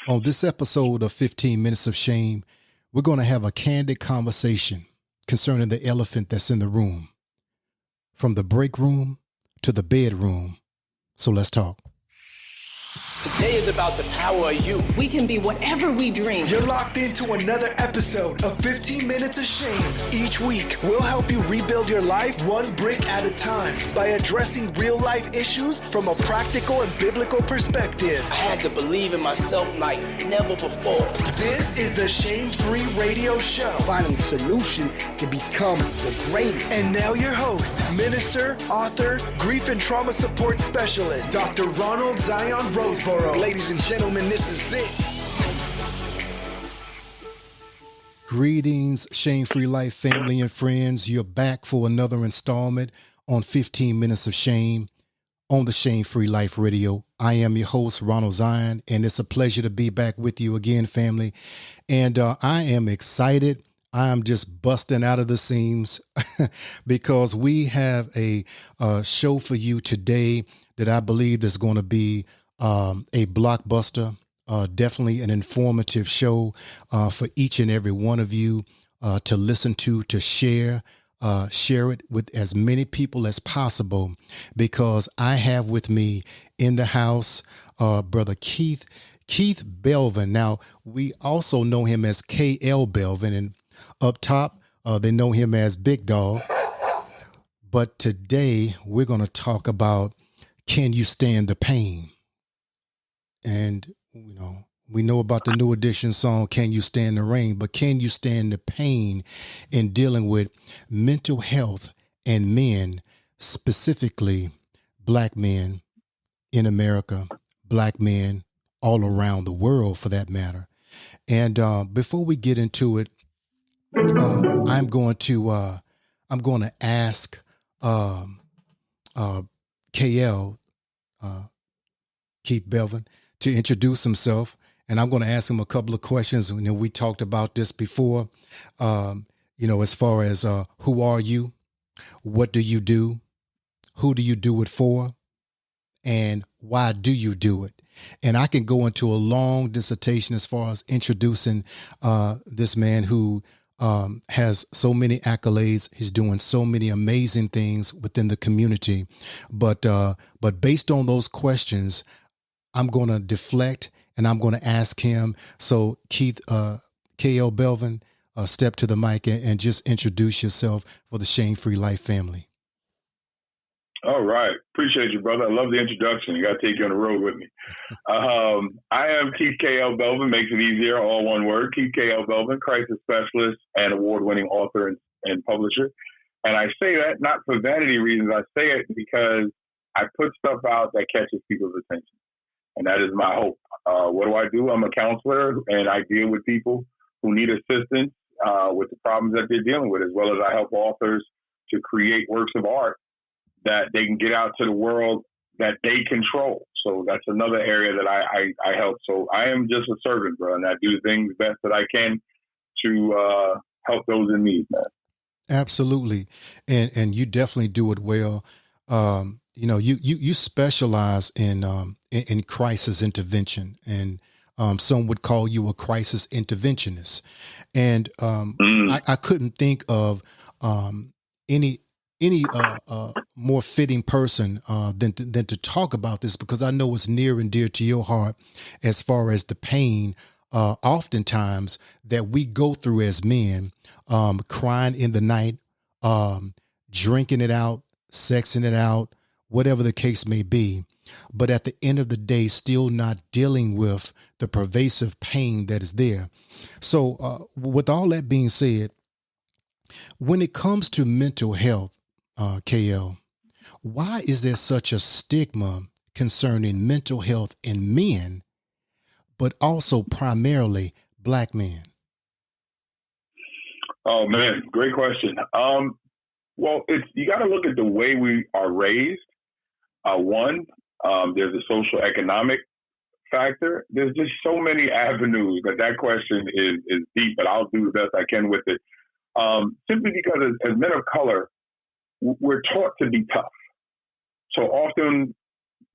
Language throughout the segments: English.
On this episode of 15 Minutes of Shame, we're going to have a candid conversation concerning the elephant that's in the room, from the break room to the bedroom. So let's talk. Today is about the power of you. We can be whatever we dream. You're locked into another episode of 15 Minutes of Shame. Each week, we'll help you rebuild your life one brick at a time by addressing real-life issues from a practical and biblical perspective. I had to believe in myself like never before. This is the Shame-Free Radio Show. Finding a solution to become the greatest. And now your host, minister, author, grief and trauma support specialist, Dr. Ronald Zion Roseboro. Ladies and gentlemen, this is it. Greetings, Shame-Free Life family and friends. You're back for another installment on 15 Minutes of Shame on the Shame-Free Life Radio. I am your host, Ronald Zion, and it's a pleasure to be back with you again, family. And I am excited. I'm just busting out of the seams because we have a show for you today that I believe is going to be a blockbuster, definitely an informative show for each and every one of you to listen to share it with as many people as possible, because I have with me in the house Brother Keith Belvin. Now, we also know him as KL Belvin, and up top they know him as Big Dog. But today we're going to talk about, can you stand the pain? And, you know, we know about the New Edition song, Can You Stand the Rain? But can you stand the pain in dealing with mental health and men, specifically Black men in America, Black men all around the world for that matter? And before we get into it, I'm going to ask KL, Keith Belvin, to introduce himself, and I'm going to ask him a couple of questions. You know, we talked about this before, as far as who are you, what do you do, who do you do it for, and why do you do it? And I can go into a long dissertation as far as introducing this man who has so many accolades. He's doing so many amazing things within the community. But based on those questions, I'm going to deflect and I'm going to ask him. So Keith, KL Belvin, step to the mic and just introduce yourself for the Shame-Free Life family. All right. Appreciate you, brother. I love the introduction. You got to take you on the road with me. I am Keith KL Belvin, makes it easier, all one word. Keith KL Belvin, crisis specialist and award-winning author and publisher. And I say that not for vanity reasons. I say it because I put stuff out that catches people's attention. And that is my hope. What do? I'm a counselor, and I deal with people who need assistance with the problems that they're dealing with, as well as I help authors to create works of art that they can get out to the world that they control. So that's another area that I help. So I am just a servant, bro, and I do things best that I can to help those in need, man. Absolutely. And you definitely do it well. You specialize in crisis intervention, and some would call you a crisis interventionist. And I couldn't think of any more fitting person than to talk about this, because I know it's near and dear to your heart as far as the pain oftentimes that we go through as men, crying in the night, drinking it out, sexing it out, whatever the case may be. But at the end of the day, still not dealing with the pervasive pain that is there. So with all that being said, when it comes to mental health, KL, why is there such a stigma concerning mental health in men, but also primarily Black men? Oh, man, great question. Well, you got to look at the way we are raised. There's a social economic factor. There's just so many avenues, but that question is deep, but I'll do the best I can with it. Simply because as men of color, we're taught to be tough. So often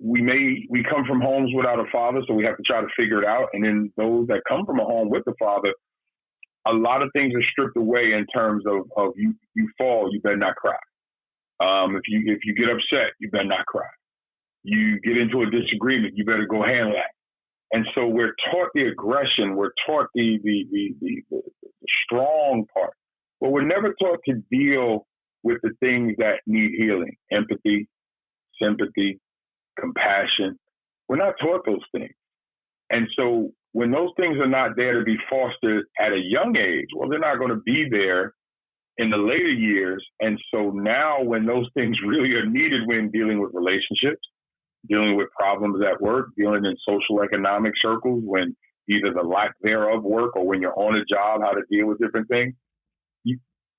we come from homes without a father, so we have to try to figure it out. And then those that come from a home with a father, a lot of things are stripped away in terms of you fall, you better not cry. If you get upset, you better not cry. You get into a disagreement, you better go handle that. And so we're taught the aggression, we're taught the strong part, but we're never taught to deal with the things that need healing: empathy, sympathy, compassion. We're not taught those things. And so when those things are not there to be fostered at a young age, well, they're not going to be there in the later years. And so now when those things really are needed when dealing with relationships, dealing with problems at work, dealing in social economic circles, when either the lack thereof work or when you're on a job, how to deal with different things,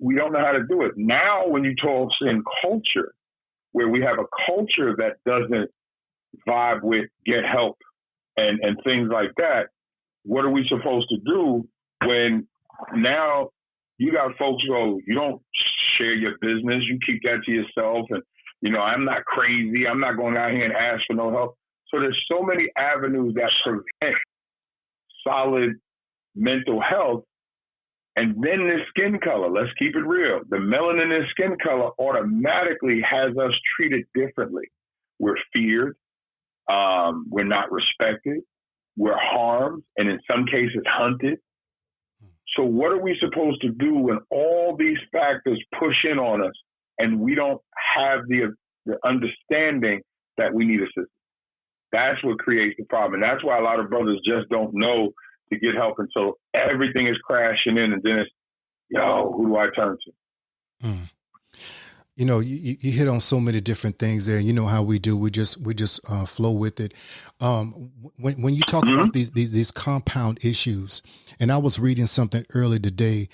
we don't know how to do it. Now when you talk in culture, where we have a culture that doesn't vibe with get help and things like that, what are we supposed to do when now you got folks go, you don't share your business, you keep that to yourself, and I'm not crazy, I'm not going out here and ask for no help. So there's so many avenues that prevent solid mental health. And then the skin color, let's keep it real. The melanin in skin color automatically has us treated differently. We're feared, we're not respected, we're harmed, and in some cases hunted. So what are we supposed to do when all these factors push in on us and we don't have the understanding that we need assistance? That's what creates the problem. And that's why a lot of brothers just don't know to get help until everything is crashing in, and then it's, who do I turn to? Mm. You hit on so many different things there. You know how we do. We just flow with it. When you talk about these compound issues, and I was reading something early today,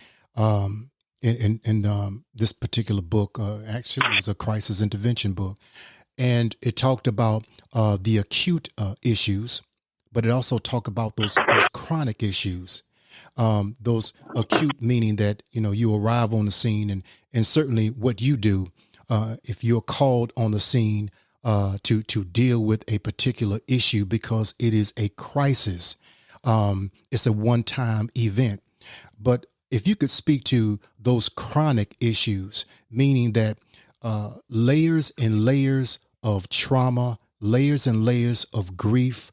in this particular book. Actually, it was a crisis intervention book, and it talked about the acute issues, but it also talked about those chronic issues. Those acute meaning that, you arrive on the scene and certainly what you do, if you're called on the scene to deal with a particular issue because it is a crisis, it's a one-time event. But if you could speak to those chronic issues, meaning that layers and layers of trauma, layers and layers of grief,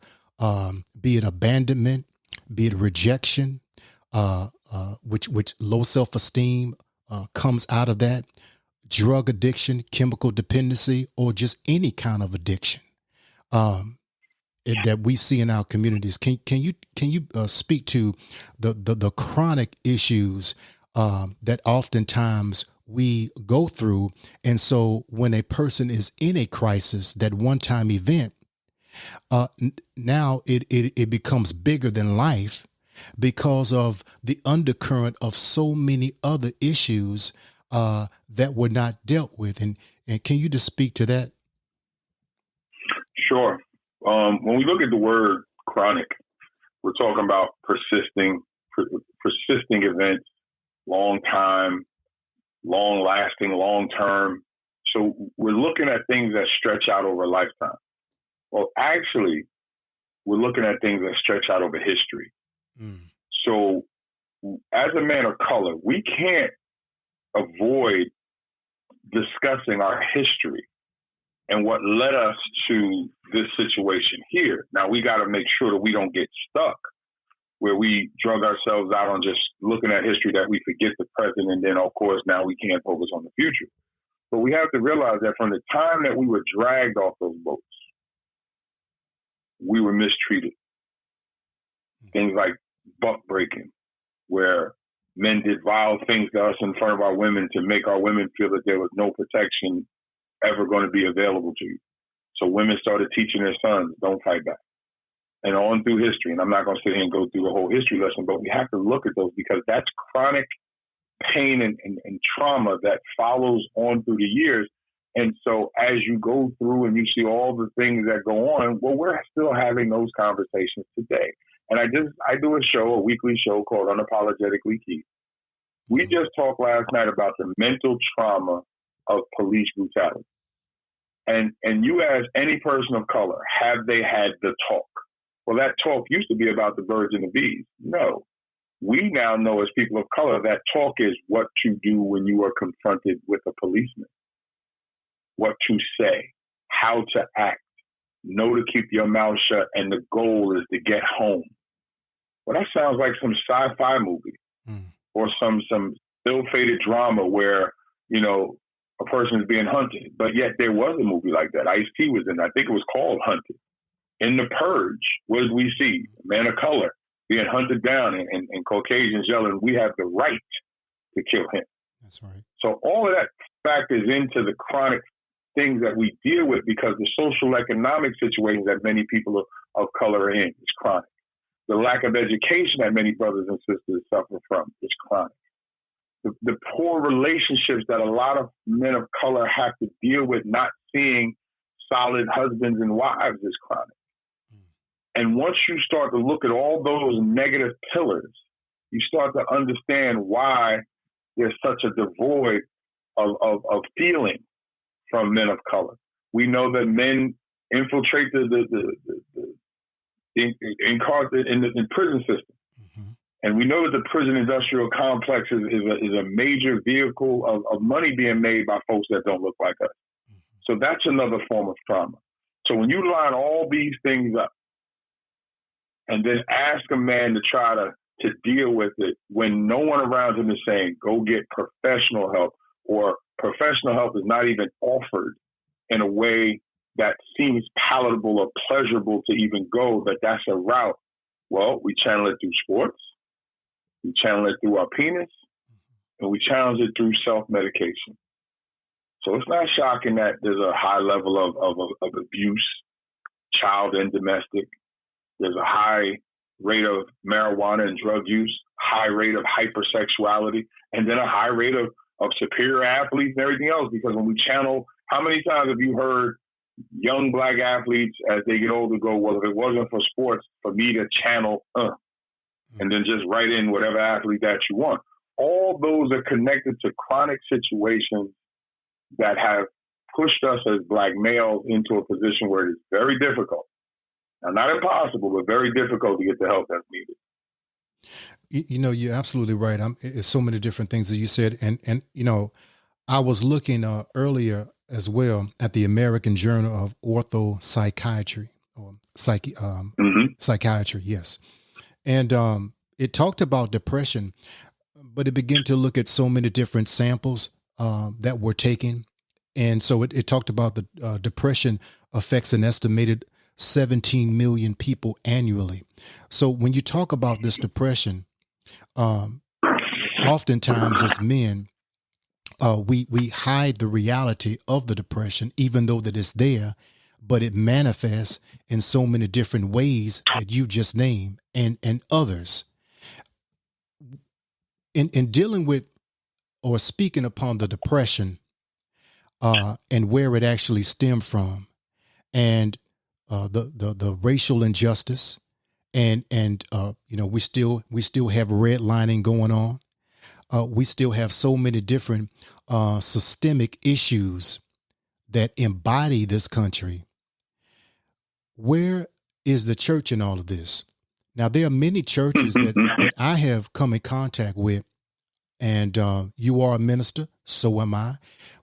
be it abandonment, be it rejection, which low self-esteem comes out of that, drug addiction, chemical dependency, or just any kind of addiction that we see in our communities. Can you speak to the chronic issues that oftentimes we go through? And so when a person is in a crisis, that one-time event, now it becomes bigger than life, because of the undercurrent of so many other issues that were not dealt with. And can you just speak to that? Sure. When we look at the word chronic, we're talking about persisting events, long time, long lasting, long term. So we're looking at things that stretch out over a lifetime. Well, actually, we're looking at things that stretch out over history. Mm. So as a man of color, we can't avoid discussing our history and what led us to this situation here. Now, we got to make sure that we don't get stuck where we drug ourselves out on just looking at history, that we forget the present, and then, of course, now we can't focus on the future. But we have to realize that from the time that we were dragged off those boats, we were mistreated. Things like buck breaking, where men did vile things to us in front of our women to make our women feel that there was no protection ever going to be available to you. So women started teaching their sons, don't fight back. And on through history. And I'm not going to sit here and go through the whole history lesson, but we have to look at those because that's chronic pain and trauma that follows on through the years. And so as you go through and you see all the things that go on, well, we're still having those conversations today. And I do a weekly show called Unapologetically Keith. We just talked last night about the mental trauma of police brutality. And you ask any person of color, have they had the talk? Well, that talk used to be about the birds and the bees. No. We now know as people of color that talk is what to do when you are confronted with a policeman, what to say, how to act, know to keep your mouth shut, and the goal is to get home. Well, that sounds like some sci-fi movie or some ill-fated drama where, you know, a person is being hunted. But yet there was a movie like that. Ice-T was in it. I think it was called Hunted. In The Purge, what did we see? A man of color being hunted down and Caucasians yelling, we have the right to kill him. That's right. So all of that factors into the chronic things that we deal with because the social economic situations that many people of color are in is chronic. The lack of education that many brothers and sisters suffer from is chronic. The poor relationships that a lot of men of color have to deal with, not seeing solid husbands and wives, is chronic. And once you start to look at all those negative pillars, you start to understand why there's such a devoid of feeling from men of color. We know that men infiltrate the prison system. Mm-hmm. And we know that the prison industrial complex is a major vehicle of money being made by folks that don't look like us. Mm-hmm. So that's another form of trauma. So when you line all these things up and then ask a man to try to deal with it when no one around him is saying, go get professional help, or professional help is not even offered in a way that seems palatable or pleasurable to even go, but that's a route. Well, we channel it through sports, we channel it through our penis, and we channel it through self-medication. So it's not shocking that there's a high level of abuse, child and domestic. There's a high rate of marijuana and drug use, high rate of hypersexuality, and then a high rate of superior athletes and everything else. Because when we channel, how many times have you heard young black athletes as they get older go, well, if it wasn't for sports, for me to channel, and then just write in whatever athlete that you want. All those are connected to chronic situations that have pushed us as black males into a position where it is very difficult. Now, not impossible, but very difficult to get the help that's needed. You know, you're absolutely right. It's so many different things that you said. And you know, I was looking earlier as well at the American Journal of Orthopsychiatry or psychiatry. Yes. And it talked about depression, but it began to look at so many different samples that were taken. And so it talked about the depression affects an estimated 17 million people annually. So when you talk about this depression, oftentimes as men, we hide the reality of the depression, even though that it's there, but it manifests in so many different ways that you just named and others. In dealing with or speaking upon the depression and where it actually stemmed from, and the racial injustice, and you know, we still have redlining going on. We still have so many different systemic issues that embody this country. Where is the church in all of this? Now, there are many churches that I have come in contact with, and you are a minister, so am I.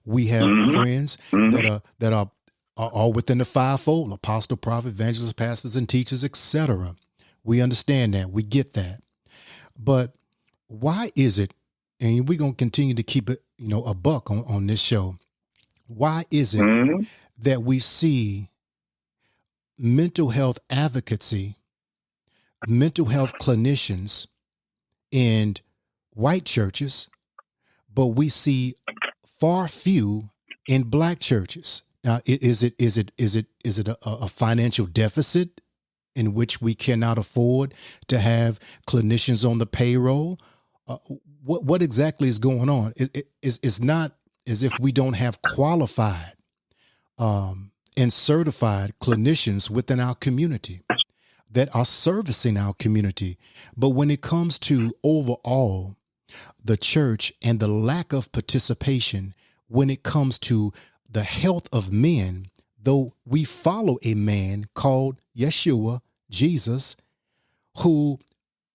We have friends that are all within the fivefold: apostle, prophet, evangelists, pastors, and teachers, etc. We understand that. We get that. But why is it, and we're going to continue to keep it, you know, a buck on this show, why is it that we see mental health advocacy, mental health clinicians in white churches, but we see far few in black churches? Now, is it a financial deficit in which we cannot afford to have clinicians on the payroll? What exactly is going on? It's not as if we don't have qualified and certified clinicians within our community that are servicing our community. But when it comes to overall the church and the lack of participation, when it comes to the health of men, though we follow a man called Yeshua, Jesus, who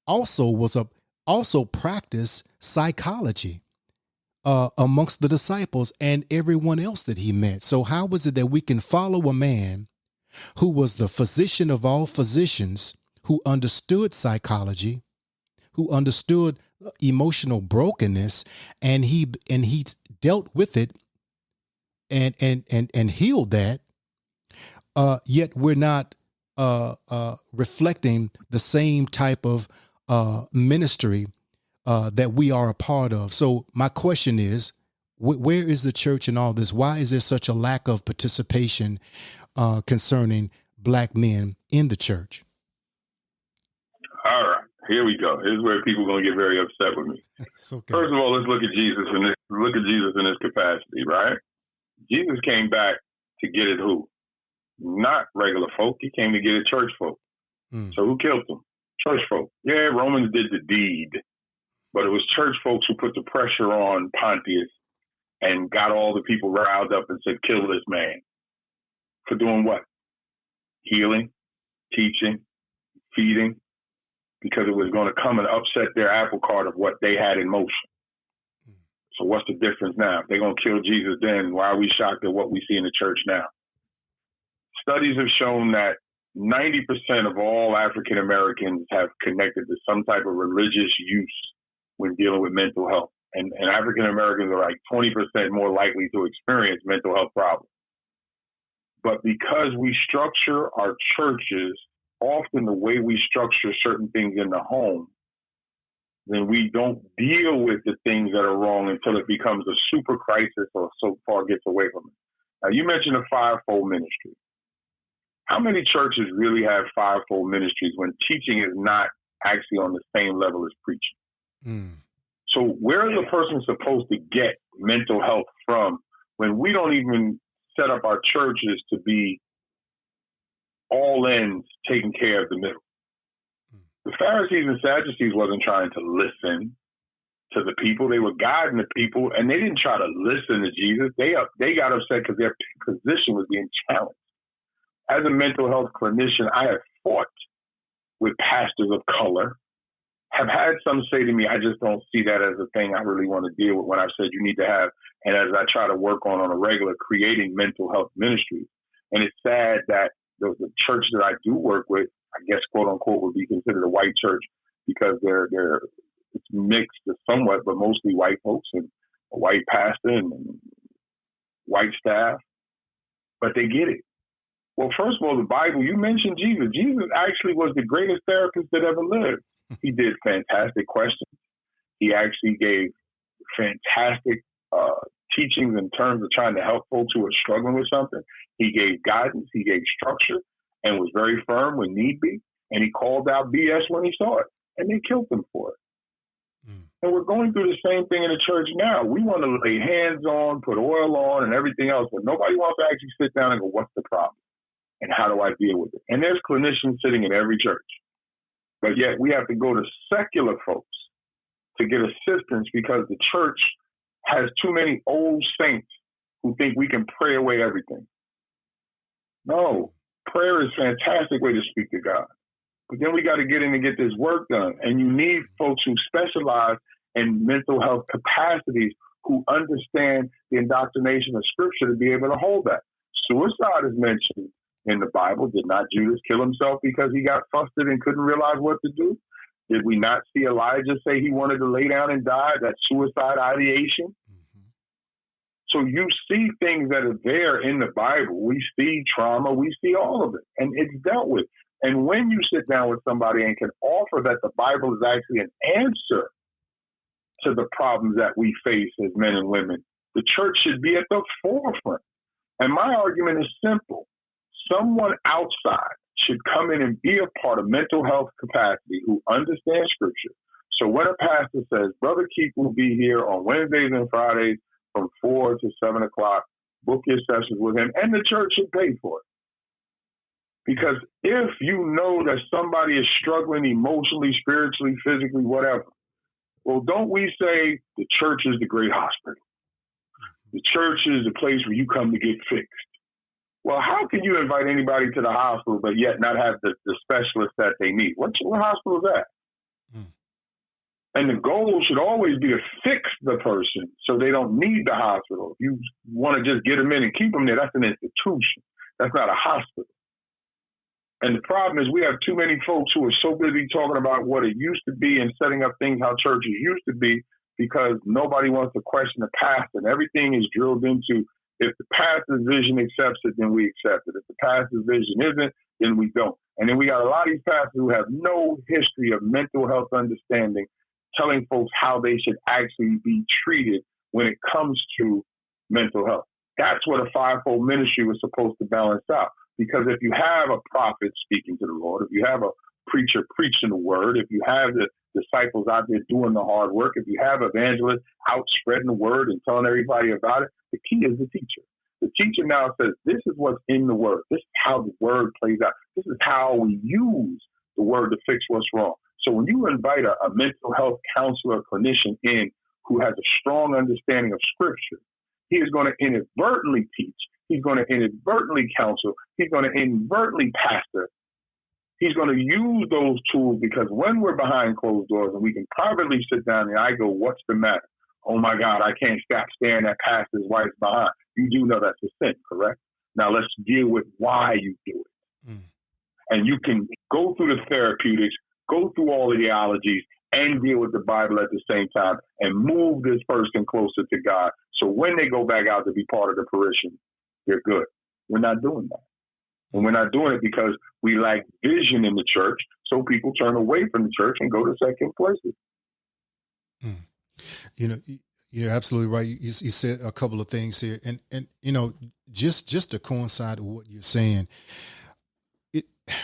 also practiced psychology amongst the disciples and everyone else that he met. So how is it that we can follow a man who was the physician of all physicians, who understood psychology, who understood emotional brokenness, and he dealt with it and healed that, yet we're not reflecting the same type of ministry that we are a part of. So my question is, where is the church in all this? Why is there such a lack of participation concerning black men in the church? All right, here we go. Here's where people are going to get very upset with me. It's okay. First of all, let's look at Jesus in this capacity, right? Jesus came back to get at who? Not regular folk. He came to get at church folk. So who killed him? Church folk. Yeah, Romans did the deed, but it was church folks who put the pressure on Pontius and got all the people riled up and said, kill this man. For doing what? Healing, teaching, feeding, because it was going to come and upset their apple cart of what they had in motion. So what's the difference now? If they're going to kill Jesus then, why are we shocked at what we see in the church now? Studies have shown that 90% of all African Americans have connected to some type of religious use when dealing with mental health. And African Americans are like 20% more likely to experience mental health problems. But because we structure our churches, often the way we structure certain things in the home, then we don't deal with the things that are wrong until it becomes a super crisis or so far gets away from it. Now, you mentioned a fivefold ministry. How many churches really have fivefold ministries when teaching is not actually on the same level as preaching? So where is a person supposed to get mental health from when we don't even set up our churches to be all ends taking care of the middle? The Pharisees and Sadducees wasn't trying to listen to the people. They were guiding the people, and they didn't try to listen to Jesus. They got upset because their position was being challenged. As a mental health clinician, I have fought with pastors of color, have had some say to me, I just don't see that as a thing I really want to deal with, when I've said you need to have, and as I try to work on a regular, creating mental health ministries. And it's sad that the church that I do work with, I guess, quote unquote, would be considered a white church because it's mixed somewhat, but mostly white folks and a white pastor and white staff, but they get it. Well, first of all, the Bible, you mentioned Jesus. Jesus actually was the greatest therapist that ever lived. He did fantastic questions. He actually gave fantastic teachings in terms of trying to help folks who are struggling with something. He gave guidance. He gave structure and was very firm when need be. And he called out BS when he saw it. And they killed him for it. And we're going through the same thing in the church now. We want to lay hands on, put oil on, and everything else, but nobody wants to actually sit down and go, what's the problem? And how do I deal with it? And there's clinicians sitting in every church. But yet we have to go to secular folks to get assistance because the church has too many old saints who think we can pray away everything. No, prayer is a fantastic way to speak to God. But then we got to get in and get this work done. And you need folks who specialize in mental health capacities who understand the indoctrination of Scripture to be able to hold that. Suicide is mentioned in the Bible. Did not Judas kill himself because he got flustered and couldn't realize what to do? Did we not see Elijah say he wanted to lay down and die? That suicide ideation. So you see things that are there in the Bible. We see trauma. We see all of it. And it's dealt with. And when you sit down with somebody and can offer that the Bible is actually an answer to the problems that we face as men and women, the church should be at the forefront. And my argument is simple. Someone outside should come in and be a part of mental health capacity who understands Scripture. So when a pastor says, Brother Keith will be here on Wednesdays and Fridays from 4 to 7 o'clock, book your sessions with him, and the church should pay for it. Because if you know that somebody is struggling emotionally, spiritually, physically, whatever, well, don't we say the church is the great hospital? The church is the place where you come to get fixed. Well, how can you invite anybody to the hospital but yet not have the specialist that they need? What hospital is that? Mm. And the goal should always be to fix the person so they don't need the hospital. If you want to just get them in and keep them there, that's an institution. That's not a hospital. And the problem is we have too many folks who are so busy talking about what it used to be and setting up things how churches used to be because nobody wants to question the past, and everything is drilled into if the pastor's vision accepts it, then we accept it. If the pastor's vision isn't, then we don't. And then we got a lot of these pastors who have no history of mental health understanding, telling folks how they should actually be treated when it comes to mental health. That's what a fivefold ministry was supposed to balance out. Because if you have a prophet speaking to the Lord, if you have a preacher preaching the word, if you have the disciples out there doing the hard work, if you have evangelists out spreading the word and telling everybody about it, the key is the teacher. The teacher now says, this is what's in the word. This is how the word plays out. This is how we use the word to fix what's wrong. So when you invite a mental health counselor, clinician in who has a strong understanding of scripture, he is going to inadvertently teach. He's going to inadvertently counsel. He's going to inadvertently pastor. He's going to use those tools because when we're behind closed doors and we can privately sit down and I go, what's the matter? Oh, my God, I can't stop staring at pastor's wife's behind. You do know that's a sin, correct? Now let's deal with why you do it. Mm. And you can go through the therapeutics, go through all the ideologies, and deal with the Bible at the same time and move this person closer to God. So when they go back out to be part of the parishioners, they're good. We're not doing that. And we're not doing it because we lack vision in the church. So people turn away from the church and go to second places. You're absolutely right. You said a couple of things here. And just to coincide with what you're saying,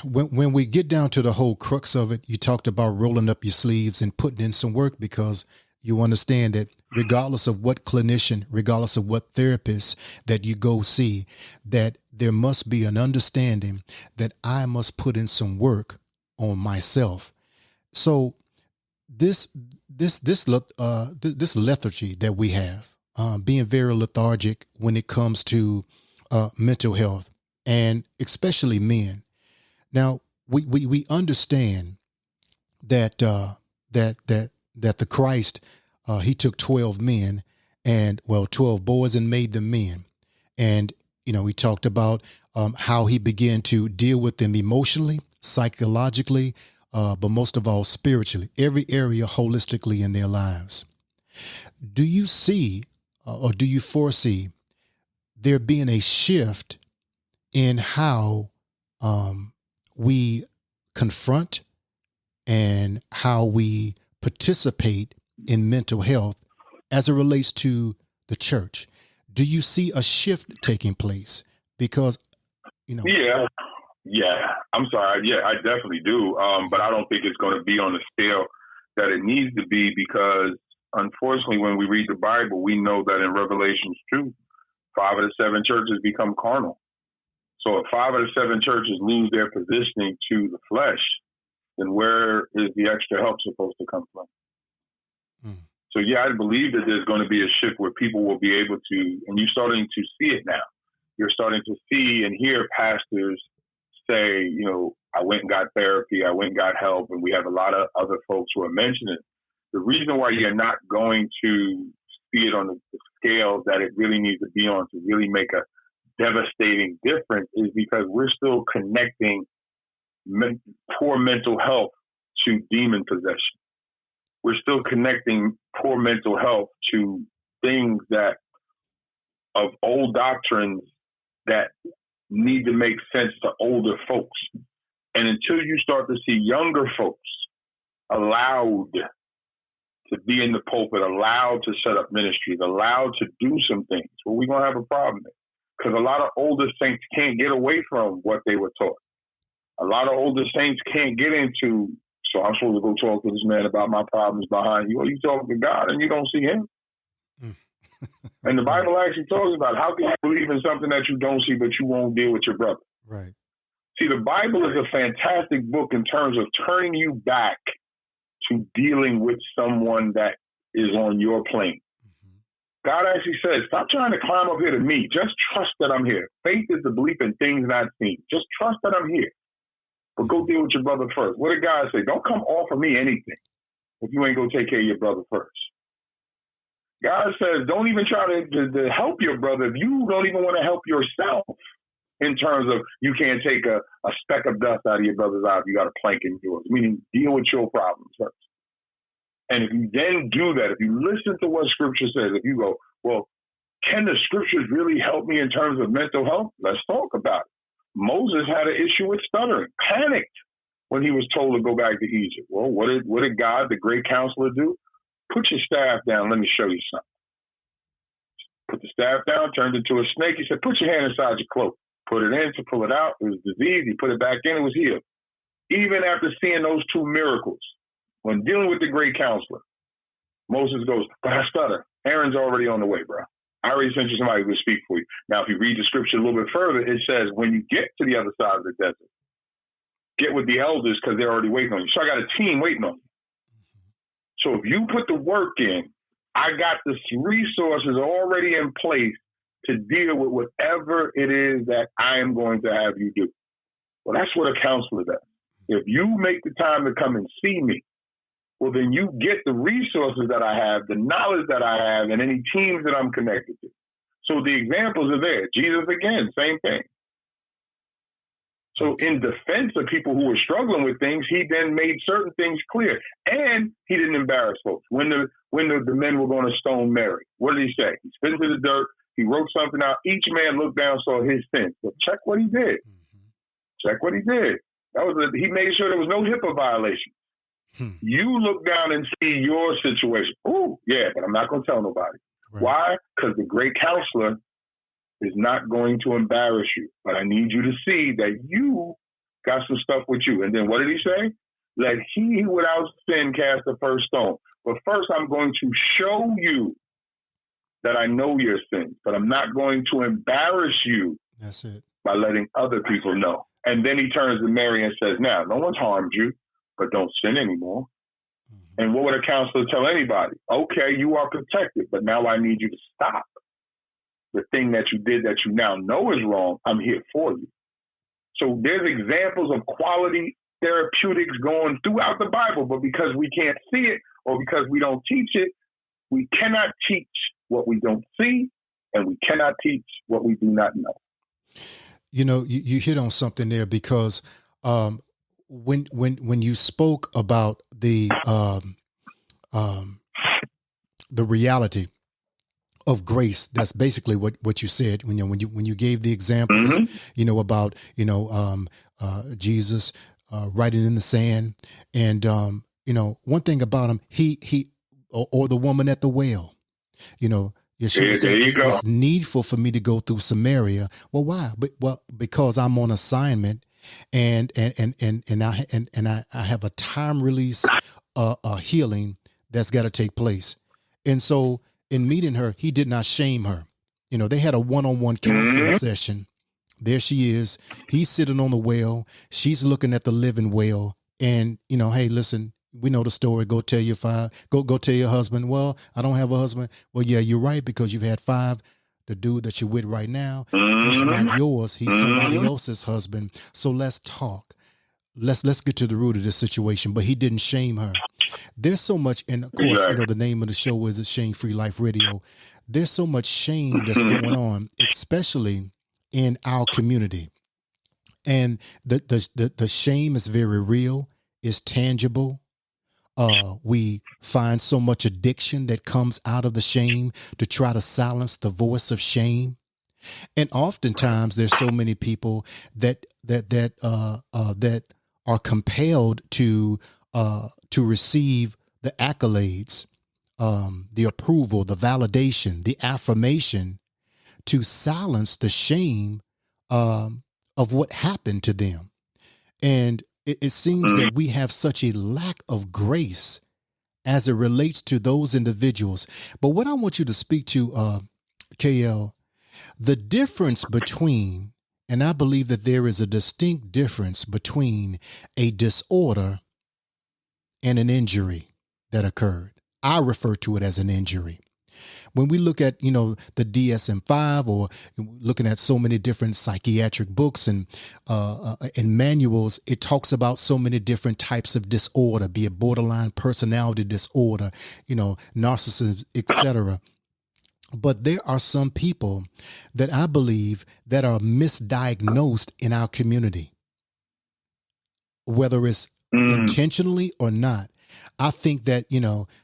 when we get down to the whole crux of it, you talked about rolling up your sleeves and putting in some work because you understand that regardless of what clinician, regardless of what therapist that you go see, that there must be an understanding that I must put in some work on myself. So this lethargy that we have, being very lethargic when it comes to mental health, and especially men. Now we understand that the Christ, he took 12 men and 12 boys and made them men. And, we talked about how he began to deal with them emotionally, psychologically, but most of all, spiritually, every area holistically in their lives. Do you see or do you foresee there being a shift in how we confront and how we participate in mental health as it relates to the church? Do you see a shift taking place? Because, Yeah, I'm sorry. Yeah, I definitely do. But I don't think it's going to be on the scale that it needs to be because, unfortunately, when we read the Bible, we know that in Revelations 2, 5 of the 7 churches become carnal. So if 5 of the 7 churches lose their positioning to the flesh, then where is the extra help supposed to come from? So, yeah, I believe that there's going to be a shift where people will be able to, and you're starting to see it now. You're starting to see and hear pastors say, I went and got therapy, I went and got help, and we have a lot of other folks who are mentioning it. The reason why you're not going to see it on the scale that it really needs to be on to really make a devastating difference is because we're still connecting poor mental health to demon possession. We're still connecting poor mental health to things that of old doctrines that need to make sense to older folks. And until you start to see younger folks allowed to be in the pulpit, allowed to set up ministries, allowed to do some things, well, we're going to have a problem. Because a lot of older saints can't get away from what they were taught. A lot of older saints can't get into, so I'm supposed to go talk to this man about my problems behind you. Well, you talk to God and you don't see him. And the Bible actually talks about how can you believe in something that you don't see, but you won't deal with your brother. Right. See, the Bible is a fantastic book in terms of turning you back to dealing with someone that is on your plane. God actually says, stop trying to climb up here to me. Just trust that I'm here. Faith is the belief in things not seen. Just trust that I'm here. But go deal with your brother first. What did God say? Don't come offer me anything if you ain't going to take care of your brother first. God says, don't even try to help your brother if you don't even want to help yourself, in terms of you can't take a speck of dust out of your brother's eye if you got a plank in yours, meaning deal with your problems first. And if you then do that, if you listen to what Scripture says, if you go, well, can the Scriptures really help me in terms of mental health? Let's talk about it. Moses had an issue with stuttering, panicked when he was told to go back to Egypt. Well, what did God, the great counselor, do? Put your staff down. Let me show you something. Put the staff down, turned into a snake. He said, put your hand inside your cloak. Put it in to pull it out. It was disease. He put it back in. It was healed. Even after seeing those two miracles, when dealing with the great counselor, Moses goes, but I stutter. Aaron's already on the way, bro. I already sent you somebody who will speak for you. Now, if you read the scripture a little bit further, it says when you get to the other side of the desert, get with the elders because they're already waiting on you. So I got a team waiting on you. So if you put the work in, I got the resources already in place to deal with whatever it is that I am going to have you do. Well, that's what a counselor does. If you make the time to come and see me, well, then you get the resources that I have, the knowledge that I have, and any teams that I'm connected to. So the examples are there. Jesus, again, same thing. So in defense of people who were struggling with things, he then made certain things clear. And he didn't embarrass folks. When the men were going to stone Mary, what did he say? He spit into the dirt. He wrote something out. Each man looked down, saw his sin. So check what he did. Check what he did. He made sure there was no HIPAA violation. You look down and see your situation. Oh, yeah, but I'm not going to tell nobody. Right. Why? Because the great counselor is not going to embarrass you. But I need you to see that you got some stuff with you. And then what did he say? Let he without sin cast the first stone. But first, I'm going to show you that I know your sins, but I'm not going to embarrass you. That's it. By letting other people know. And then he turns to Mary and says, now, no one's harmed you, but don't sin anymore. Mm-hmm. And what would a counselor tell anybody? Okay, you are protected, but now I need you to stop. The thing that you did that you now know is wrong, I'm here for you. So there's examples of quality therapeutics going throughout the Bible, but because we can't see it or because we don't teach it, we cannot teach what we don't see, and we cannot teach what we do not know. You know, you hit on something there because when you spoke about the reality of grace, that's basically what you said. When you gave the examples, mm-hmm. About Jesus writing in the sand, and one thing about him, he or the woman at the well, Yeshua said, it's needful for me to go through Samaria. Well, why? Because I'm on assignment, and I have a time release, healing that's got to take place. And so, in meeting her, he did not shame her. They had a one-on-one counseling mm-hmm. session. There she is. He's sitting on the well. She's looking at the living well. And hey, listen. We know the story. Go tell your go tell your husband. Well, I don't have a husband. Well, yeah, you're right, because you've had 5. The dude that you're with right now, he's not yours. He's somebody else's husband. So let's talk. Let's get to the root of this situation. But he didn't shame her. There's so much, and of course, the name of the show is Shame Free Life Radio. There's so much shame that's going on, especially in our community. And the shame is very real. It's tangible. We find so much addiction that comes out of the shame to try to silence the voice of shame. And oftentimes there's so many people that are compelled to receive the accolades, the approval, the validation, the affirmation, to silence the shame of what happened to them. And it seems that we have such a lack of grace as it relates to those individuals. But what I want you to speak to, KL, the difference between, and I believe that there is a distinct difference between a disorder and an injury that occurred. I refer to it as an injury. When we look at, the DSM-5 or looking at so many different psychiatric books and manuals, it talks about so many different types of disorder, be it borderline personality disorder, narcissism, etc. But there are some people that I believe that are misdiagnosed in our community, whether it's intentionally or not. I think that,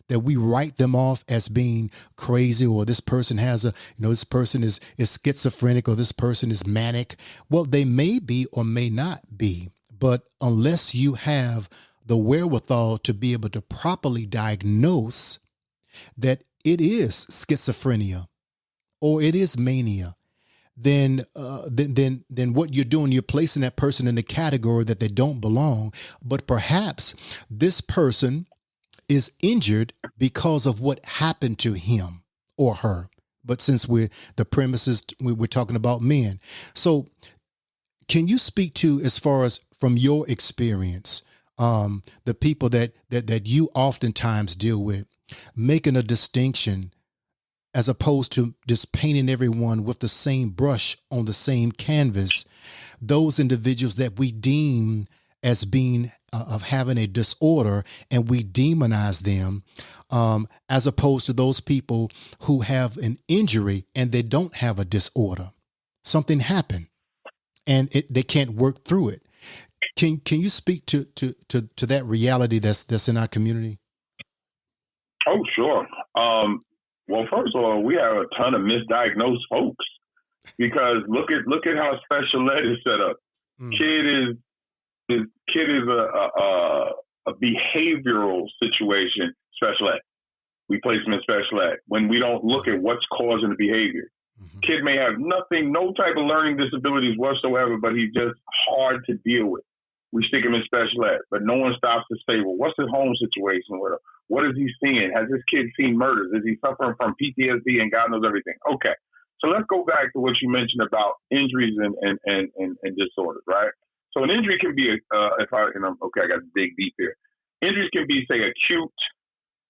that we write them off as being crazy, or this person has this person is schizophrenic, or this person is manic. Well, they may be or may not be, but unless you have the wherewithal to be able to properly diagnose that it is schizophrenia or it is mania, then what you're doing, you're placing that person in the category that they don't belong. But perhaps this person is injured because of what happened to him or her. But since we're talking about men, so can you speak to, as far as from your experience, the people that you oftentimes deal with, making a distinction as opposed to just painting everyone with the same brush on the same canvas, those individuals that we deem as being of having a disorder, and we demonize them, as opposed to those people who have an injury and they don't have a disorder. Something happened and they can't work through it. Can you speak to that reality that's in our community? Oh, sure. Well, first of all, we have a ton of misdiagnosed folks, because look at how special ed is set up. Kid is a behavioral situation, special ed. We place him in special ed when we don't look at what's causing the behavior. Kid may have no type of learning disabilities whatsoever, but he's just hard to deal with. We stick him in special ed, but no one stops to say, well, what's his home situation with him? What is he seeing? Has this kid seen murders? Is he suffering from PTSD and God knows everything? Okay. So let's go back to what you mentioned about injuries and disorders, right? So an injury can be, I got to dig deep here. Injuries can be, say, acute,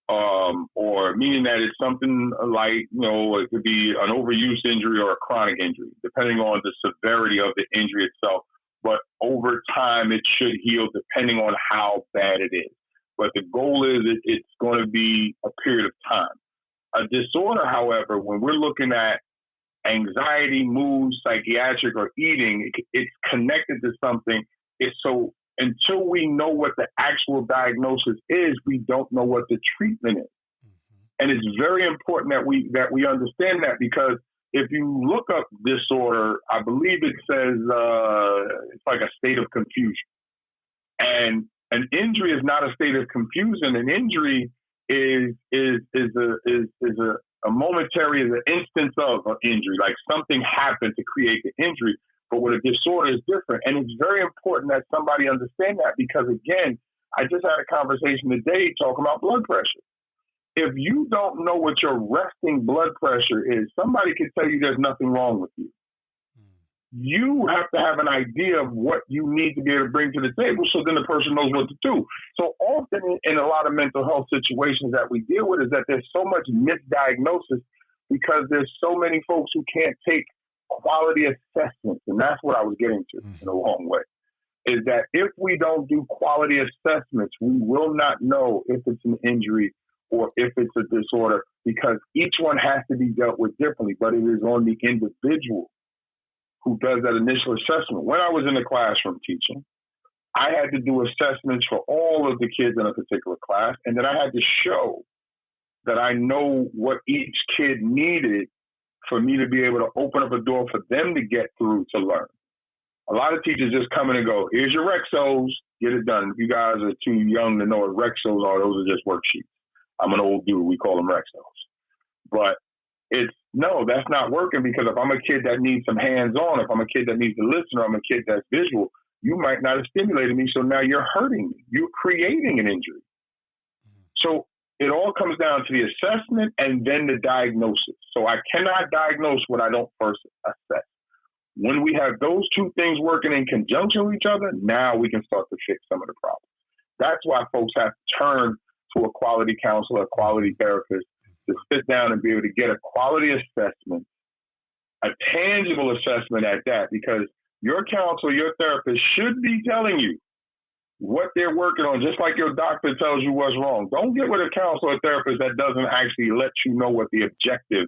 or meaning that it's something like, it could be an overuse injury or a chronic injury, depending on the severity of the injury itself. But over time, it should heal depending on how bad it is. But the goal is it's going to be a period of time. A disorder, however, when we're looking at anxiety, mood, psychiatric, or eating, it's connected to something. So until we know what the actual diagnosis is, we don't know what the treatment is. And it's very important that we understand that, because if you look up disorder, I believe it says it's like a state of confusion. And an injury is not a state of confusion. An injury is a momentary, is an instance of an injury, like something happened to create the injury. But with a disorder is different. And it's very important that somebody understand that, because, again, I just had a conversation today talking about blood pressure. If you don't know what your resting blood pressure is, somebody can tell you there's nothing wrong with you. You have to have an idea of what you need to be able to bring to the table, so then the person knows what to do. So often in a lot of mental health situations that we deal with is that there's so much misdiagnosis, because there's so many folks who can't take quality assessments. And that's what I was getting to in a long way, is that if we don't do quality assessments, we will not know if it's an injury or if it's a disorder, because each one has to be dealt with differently. But it is on the individual who does that initial assessment. When I was in the classroom teaching, I had to do assessments for all of the kids in a particular class, and then I had to show that I know what each kid needed for me to be able to open up a door for them to get through to learn. A lot of teachers just come in and go, here's your Rexos, get it done. If you guys are too young to know what Rexos are, those are just worksheets. I'm an old dude, we call them Rexos. But no, that's not working, because if I'm a kid that needs some hands-on, if I'm a kid that needs to listen, or I'm a kid that's visual, you might not have stimulated me, so now you're hurting me. You're creating an injury. So it all comes down to the assessment and then the diagnosis. So I cannot diagnose what I don't first assess. When we have those two things working in conjunction with each other, now we can start to fix some of the problems. That's why folks have to turn to a quality counselor, a quality therapist, to sit down and be able to get a quality assessment, a tangible assessment at that, because your counselor, your therapist should be telling you what they're working on, just like your doctor tells you what's wrong. Don't get with a counselor or therapist that doesn't actually let you know what the objective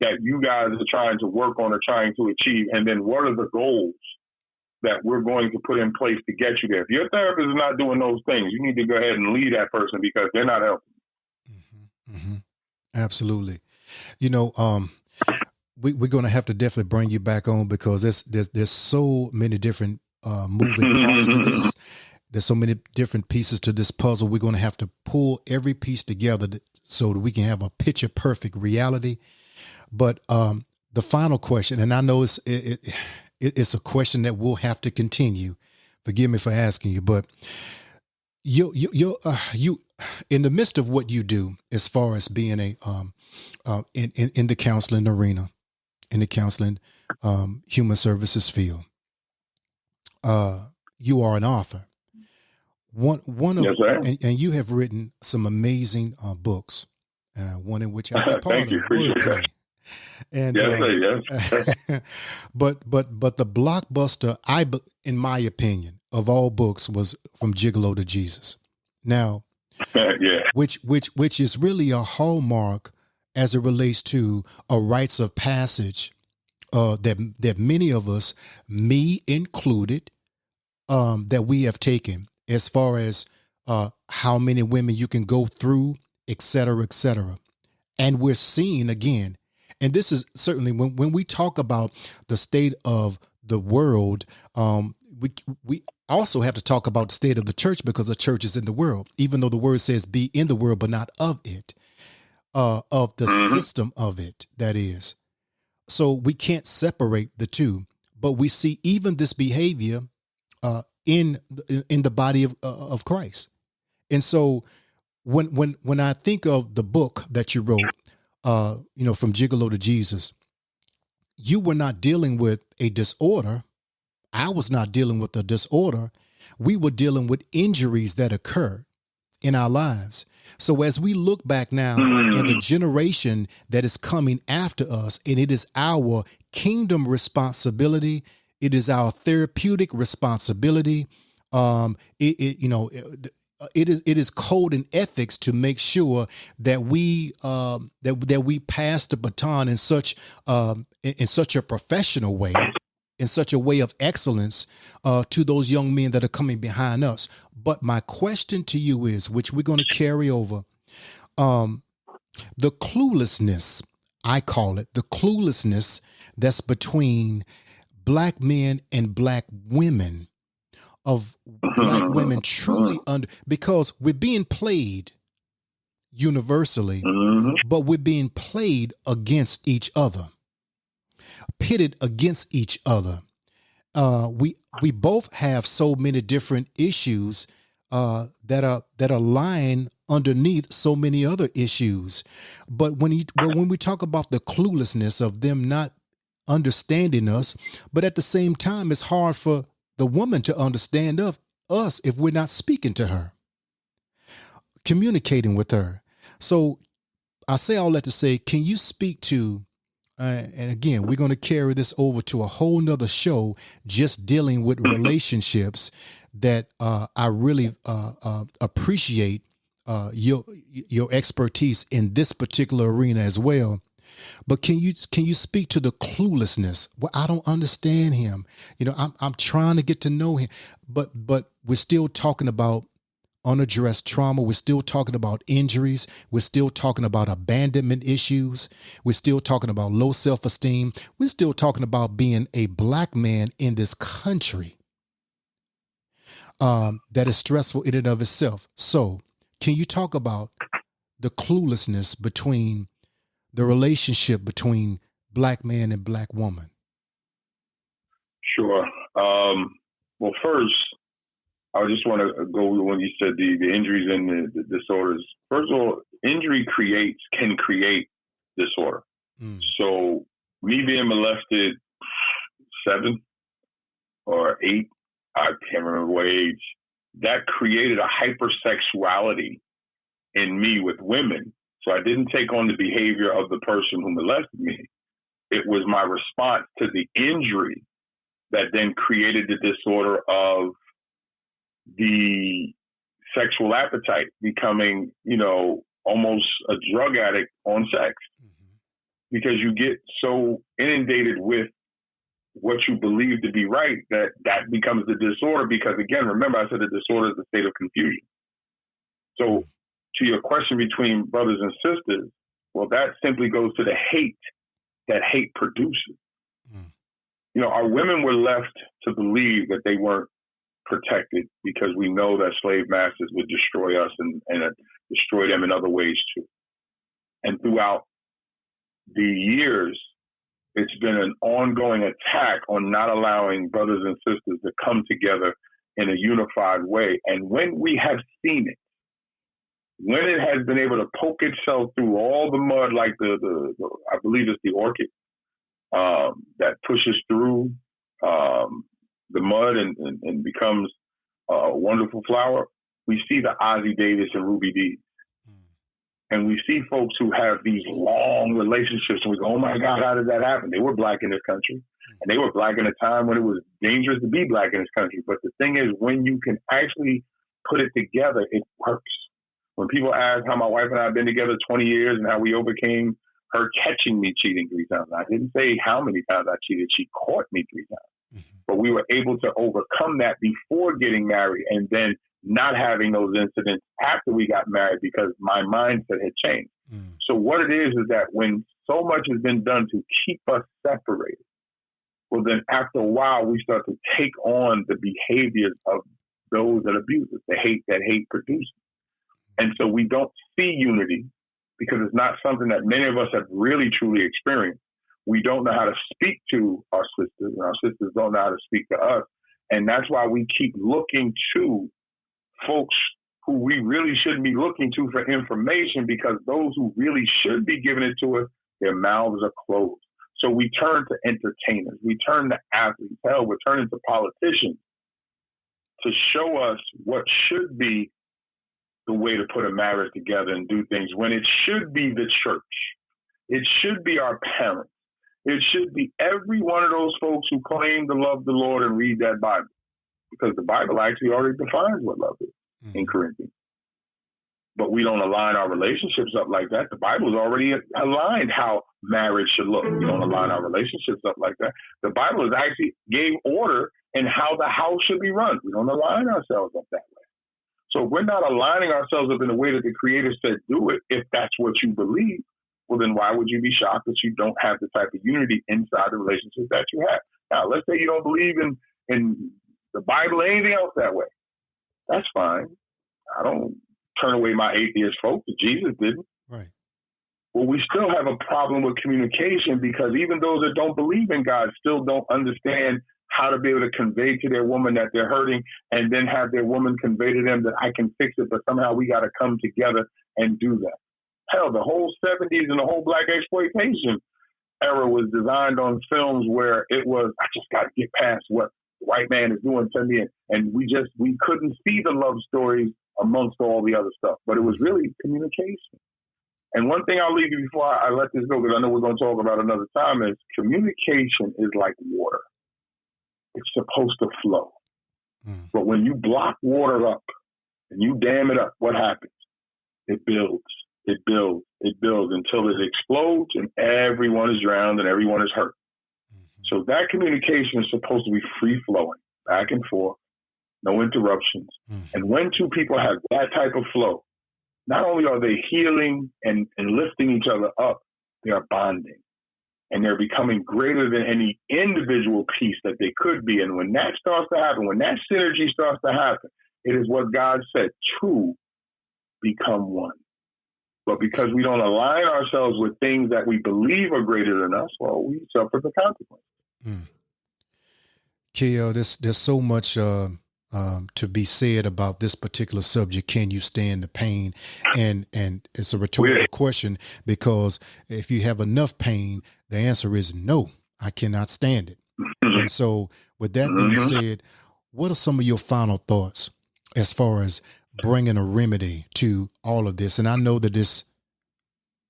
that you guys are trying to work on or trying to achieve, and then what are the goals that we're going to put in place to get you there. If your therapist is not doing those things, you need to go ahead and leave that person because they're not helping. Mm-hmm. Mm-hmm. Absolutely. We're going to have to definitely bring you back on because there's so many different moving parts to this. There's so many different pieces to this puzzle. We're going to have to pull every piece together so that we can have a picture perfect reality. But the final question, and I know it's a question that we'll have to continue. Forgive me for asking you, but you in the midst of what you do, as far as being in the counseling arena, in the counseling human services field, you are an author. One of yes, and you have written some amazing books. One in which I be part Thank of. You. Appreciate Wordplay. And yes. but the blockbuster, in my opinion, of all books was From Gigolo to Jesus. Now, yeah, which is really a hallmark as it relates to a rites of passage that many of us, me included, that we have taken as far as how many women you can go through, et cetera, et cetera. And we're seeing again, and this is certainly when we talk about the state of the world, we also have to talk about the state of the church because the church is in the world, even though the word says be in the world, but not of it, of the system of it, that is. So we can't separate the two, but we see even this behavior in the body of Christ. And so when I think of the book that you wrote, From Gigolo to Jesus, you were not dealing with a disorder. I was not dealing with a disorder. We were dealing with injuries that occurred in our lives. So as we look back now in the generation that is coming after us, and it is our kingdom responsibility, it is our therapeutic responsibility. It is code and ethics to make sure that we that we pass the baton in such a professional way, in such a way of excellence to those young men that are coming behind us. But my question to you is, which we're going to carry over, the cluelessness, I call it, the cluelessness that's between black men and black women, of black women truly because we're being played universally, but we're being played against each other, pitted against each other. We both have so many different issues that are lying underneath so many other issues. But when we talk about the cluelessness of them not understanding us, but at the same time, it's hard for the woman to understand of us if we're not speaking to her, communicating with her. So I say all that to say, can you speak to, and again, we're going to carry this over to a whole nother show, just dealing with relationships that I really appreciate your expertise in this particular arena as well. But can you speak to the cluelessness? Well, I don't understand him. I'm trying to get to know him, but we're still talking about unaddressed trauma. We're still talking about injuries. We're still talking about abandonment issues. We're still talking about low self-esteem. We're still talking about being a black man in this country that is stressful in and of itself. So can you talk about the cluelessness between the relationship between black man and black woman? Sure. Well, first, I just want to go when you said the injuries and the disorders. First of all, injury can create disorder. So me being molested 7 or 8, I can't remember what age, that created a hypersexuality in me with women So I didn't take on the behavior of the person who molested me. It was my response to the injury that then created the disorder of the sexual appetite becoming, almost a drug addict on sex. Mm-hmm. Because you get so inundated with what you believe to be right that becomes the disorder. Because again, remember I said the disorder is a state of confusion. So to your question between brothers and sisters, well, that simply goes to the hate that hate produces. Mm. Our women were left to believe that they weren't protected because we know that slave masters would destroy us and destroy them in other ways too. And throughout the years, it's been an ongoing attack on not allowing brothers and sisters to come together in a unified way. And when we have seen it, when it has been able to poke itself through all the mud, like the I believe it's the orchid that pushes through the mud and becomes a wonderful flower, we see the Ozzie Davis and Ruby Dee. And we see folks who have these long relationships and we go, oh my God, how did that happen? They were black in this country. And they were black in a time when it was dangerous to be black in this country. But the thing is, when you can actually put it together, it works. When people ask how my wife and I have been together 20 years and how we overcame her catching me cheating 3 times. I didn't say how many times I cheated. She caught me 3 times. Mm-hmm. But we were able to overcome that before getting married and then not having those incidents after we got married because my mindset had changed. Mm. So what it is that when so much has been done to keep us separated, well, then after a while, we start to take on the behaviors of those that abuse us, the hate that hate produces. And so we don't see unity because it's not something that many of us have really truly experienced. We don't know how to speak to our sisters, and our sisters don't know how to speak to us. And that's why we keep looking to folks who we really shouldn't be looking to for information, because those who really should be giving it to us, their mouths are closed. So we turn to entertainers, we turn to athletes, hell, we're turning to politicians to show us what should be the way to put a marriage together and do things, when it should be the church. It should be our parents. It should be every one of those folks who claim to love the Lord and read that Bible, because the Bible actually already defines what love is in Corinthians. But we don't align our relationships up like that. The Bible's already aligned how marriage should look. We don't align our relationships up like that. The Bible has actually gave order in how the house should be run. We don't align ourselves up that way. So if we're not aligning ourselves up in the way that the Creator said do it, if that's what you believe, well, then why would you be shocked that you don't have the type of unity inside the relationship that you have? Now, let's say you don't believe in the Bible or anything else that way. That's fine. I don't turn away my atheist folks. Jesus didn't. Right. Well, we still have a problem with communication, because even those that don't believe in God still don't understand how to be able to convey to their woman that they're hurting, and then have their woman convey to them that I can fix it, but somehow we got to come together and do that. Hell, the whole 70s and the whole black exploitation era was designed on films where it was, I just got to get past what the white man is doing to me. And we couldn't see the love stories amongst all the other stuff, but it was really communication. And one thing I'll leave you before I let this go, because I know we're going to talk about another time, is communication is like water. It's supposed to flow. But when you block water up and you dam it up, what happens? It builds. It builds, it builds until it explodes and everyone is drowned and everyone is hurt. So that communication is supposed to be free flowing, back and forth, no interruptions. And when two people have that type of flow, not only are they healing and lifting each other up, they are bonding. And they're becoming greater than any individual piece that they could be. And when that starts to happen, when that synergy starts to happen, it is what God said, two become one. But because we don't align ourselves with things that we believe are greater than us, well, we suffer the consequences. KL, there's so much to be said about this particular subject. Can you stand the pain? And it's a rhetorical question, because if you have enough pain, the answer is no, I cannot stand it. And so with that being said, what are some of your final thoughts as far as bringing a remedy to all of this? And I know that this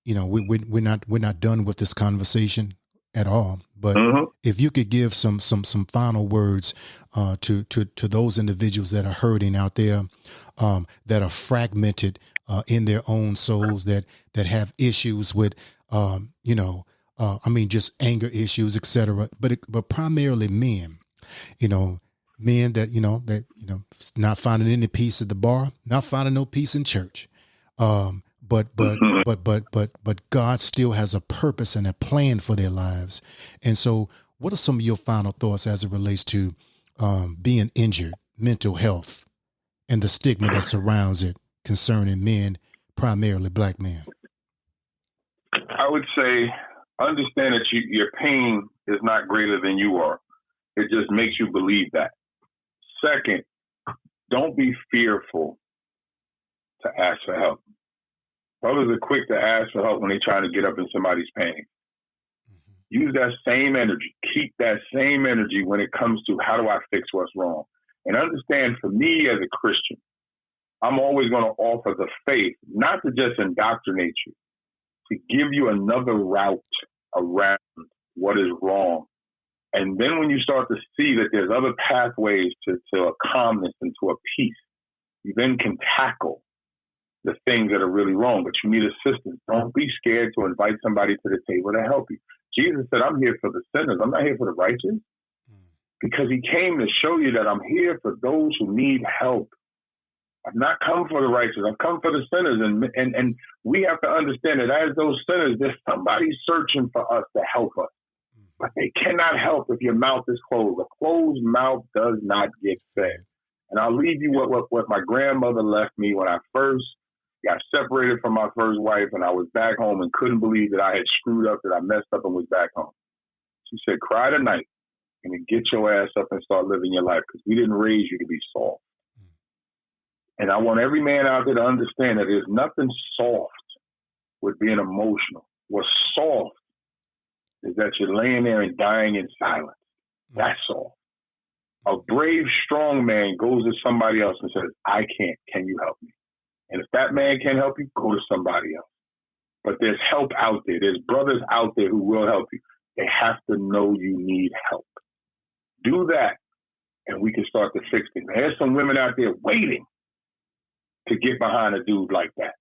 we're not done with this conversation at all. But Mm-hmm. if you could give some final words to those individuals that are hurting out there, that are fragmented in their own souls, that have issues with, just anger issues, etc. But primarily men, men that not finding any peace at the bar, not finding no peace in church. But God still has a purpose and a plan for their lives. And so what are some of your final thoughts as it relates to being injured, mental health, and the stigma that surrounds it concerning men, primarily black men? I would say understand that your pain is not greater than you are. It just makes you believe that. Second, don't be fearful to ask for help. Brothers are quick to ask for help when they're trying to get up in somebody's pain. Use that same energy. Keep that same energy when it comes to how do I fix what's wrong. And understand, for me as a Christian, I'm always going to offer the faith, not to just indoctrinate you, to give you another route around what is wrong. And then when you start to see that there's other pathways to a calmness and to a peace, you then can tackle the things that are really wrong. But you need assistance. Don't be scared to invite somebody to the table to help you. Jesus said, I'm here for the sinners. I'm not here for the righteous. Because he came to show you that I'm here for those who need help. I've not come for the righteous. I've come for the sinners. And we have to understand that as those sinners, there's somebody searching for us to help us. But they cannot help if your mouth is closed. A closed mouth does not get fed. And I'll leave you what my grandmother left me when I first got separated from my first wife, and I was back home and couldn't believe that I had screwed up, that I messed up and was back home. She said, cry tonight and then get your ass up and start living your life, because we didn't raise you to be soft. And I want every man out there to understand that there's nothing soft with being emotional. What's soft is that you're laying there and dying in silence. That's soft. A brave, strong man goes to somebody else and says, I can't. Can you help me? And if that man can't help you, go to somebody else. But there's help out there. There's brothers out there who will help you. They have to know you need help. Do that, and we can start to fix things. There's some women out there waiting to get behind a dude like that.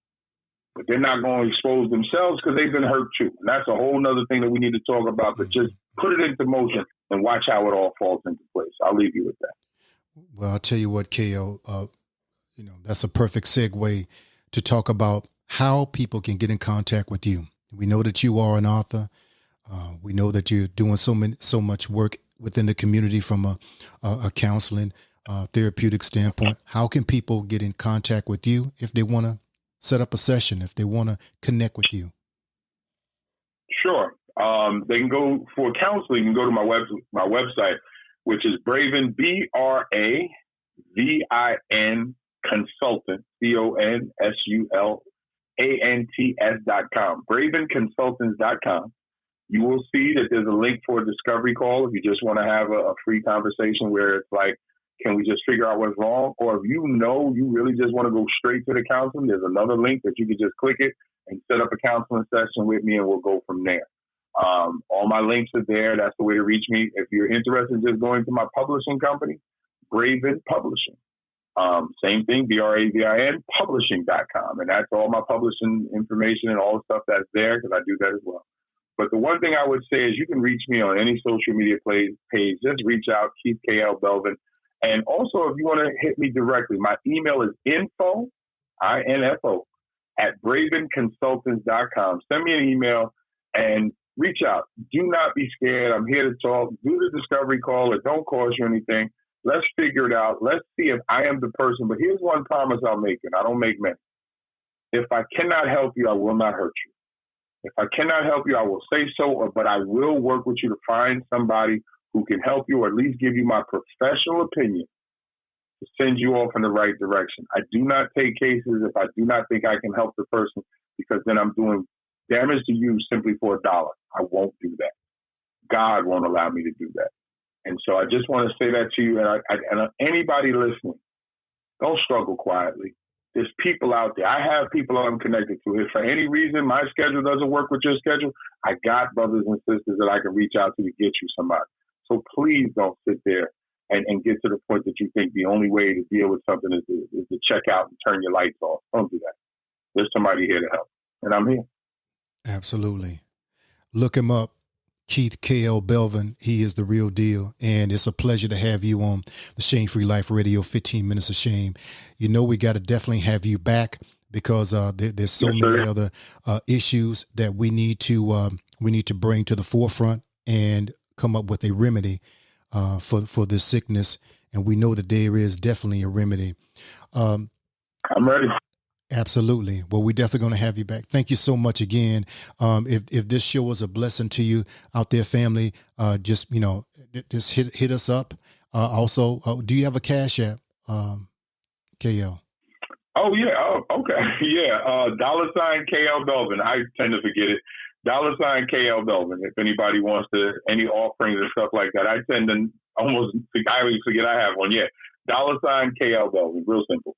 But they're not going to expose themselves because they've been hurt too. And that's a whole other thing that we need to talk about. But just put it into motion and watch how it all falls into place. I'll leave you with that. Well, I'll tell you what, KO, that's a perfect segue to talk about how people can get in contact with you. We know that you are an author. We know that you're doing so much work within the community from a counseling, therapeutic standpoint. How can people get in contact with you if they want to set up a session, if they want to connect with you? Sure. They can go for counseling. You can go to my website, which is Belvin, BRAVIN Consultant, CONSULANTS.com, BelvinConsultants.com. You will see that there's a link for a discovery call if you just want to have a free conversation where it's like, can we just figure out what's wrong? Or if you really just want to go straight to the counseling, there's another link that you can just click it and set up a counseling session with me, and we'll go from there. All my links are there. That's the way to reach me. If you're interested in just going to my publishing company, Belvin Publishing. Same thing, BRAVIN Publishing.com. And that's all my publishing information and all the stuff that's there, because I do that as well. But the one thing I would say is you can reach me on any social media page. Just reach out, Keith K.L. Belvin. And also, if you want to hit me directly, my email is info, I-N-F-O, at BelvinConsultants.com. Send me an email and reach out. Do not be scared. I'm here to talk. Do the discovery call. It don't cost you anything. Let's figure it out. Let's see if I am the person. But here's one promise I'll make, and I don't make many. If I cannot help you, I will not hurt you. If I cannot help you, I will say so, but I will work with you to find somebody who can help you, or at least give you my professional opinion to send you off in the right direction. I do not take cases if I do not think I can help the person, because then I'm doing damage to you simply for $1. I won't do that. God won't allow me to do that. And so I just want to say that to you. And anybody listening, don't struggle quietly. There's people out there. I have people I'm connected to. If for any reason my schedule doesn't work with your schedule, I got brothers and sisters that I can reach out to get you somebody. So please don't sit there and get to the point that you think the only way to deal with something is to check out and turn your lights off. Don't do that. There's somebody here to help, and I'm here. Absolutely. Look him up. Keith K.L. Belvin. He is the real deal. And it's a pleasure to have you on the Shame Free Life Radio, 15 Minutes of Shame. You know, we got to definitely have you back because there's so many other issues that we need to bring to the forefront and come up with a remedy for this sickness. And we know that there is definitely a remedy. I'm ready. Absolutely. Well, we're definitely going to have you back. Thank you so much again. If this show was a blessing to you out there, family, just hit us up. Also, do you have a Cash App, KL? Oh, yeah. Oh, okay. Yeah. $ KL Belvin. I tend to forget it. $ KL Belvin. If anybody wants any offerings and stuff like that, I tend to I always forget I have one. Yeah. $ KL Belvin. Real simple.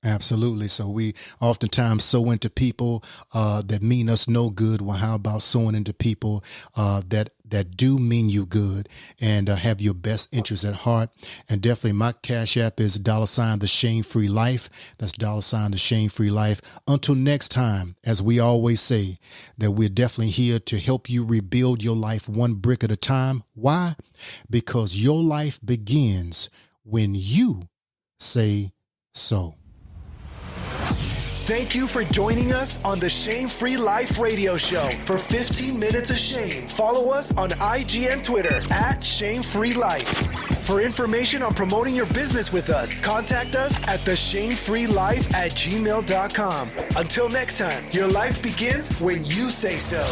Absolutely. So we oftentimes sow into people that mean us no good. Well, how about sowing into people that do mean you good and have your best interests at heart? And definitely my Cash App is $ the Shame Free Life. That's $ the Shame Free Life. Until next time, as we always say, that we're definitely here to help you rebuild your life one brick at a time. Why? Because your life begins when you say so. Thank you for joining us on the Shame Free Life Radio Show for 15 Minutes of Shame. Follow us on IG and Twitter at Shame Free Life. For information on promoting your business with us, contact us at theshamefreelife@gmail.com. Until next time, your life begins when you say so.